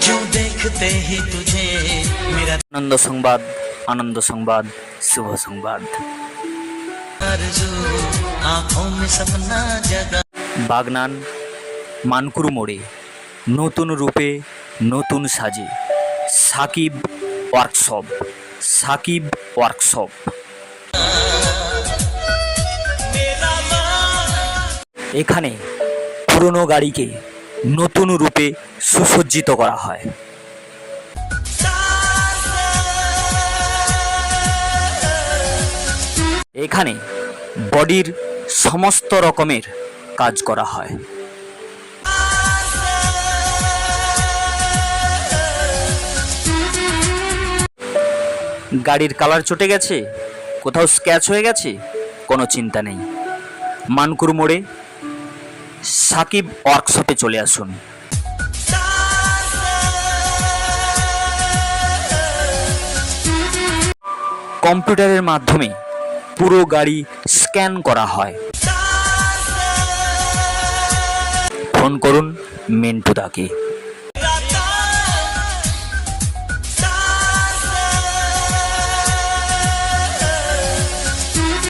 जो देखते ही तुझे मेरा আনন্দ সংবাদ শুভ সংবাদ। आरज़ू आंखों में सपना जगा। বাগনান মানকুর মোড়ে নতুন রূপে নতুন সাজে সাকিব ওয়ার্কশপ। এখানে পুরনো গাড়িকে নতুন রূপে সুসজ্জিত করা হয়। এখানে বডির সমস্ত রকমের কাজ করা হয়। গাড়ির কালার চটে গেছে, কোথাও স্ক্র্যাচ হয়ে গেছে, কোনো চিন্তা নেই। মানকুর মোড়ে সাকিব ওয়ার্কশপে চলে আসুন। কম্পিউটারের মাধ্যমে পুরো গাড়ি স্ক্যান করা হয়। ফোন করুন মিন্টু দাকে।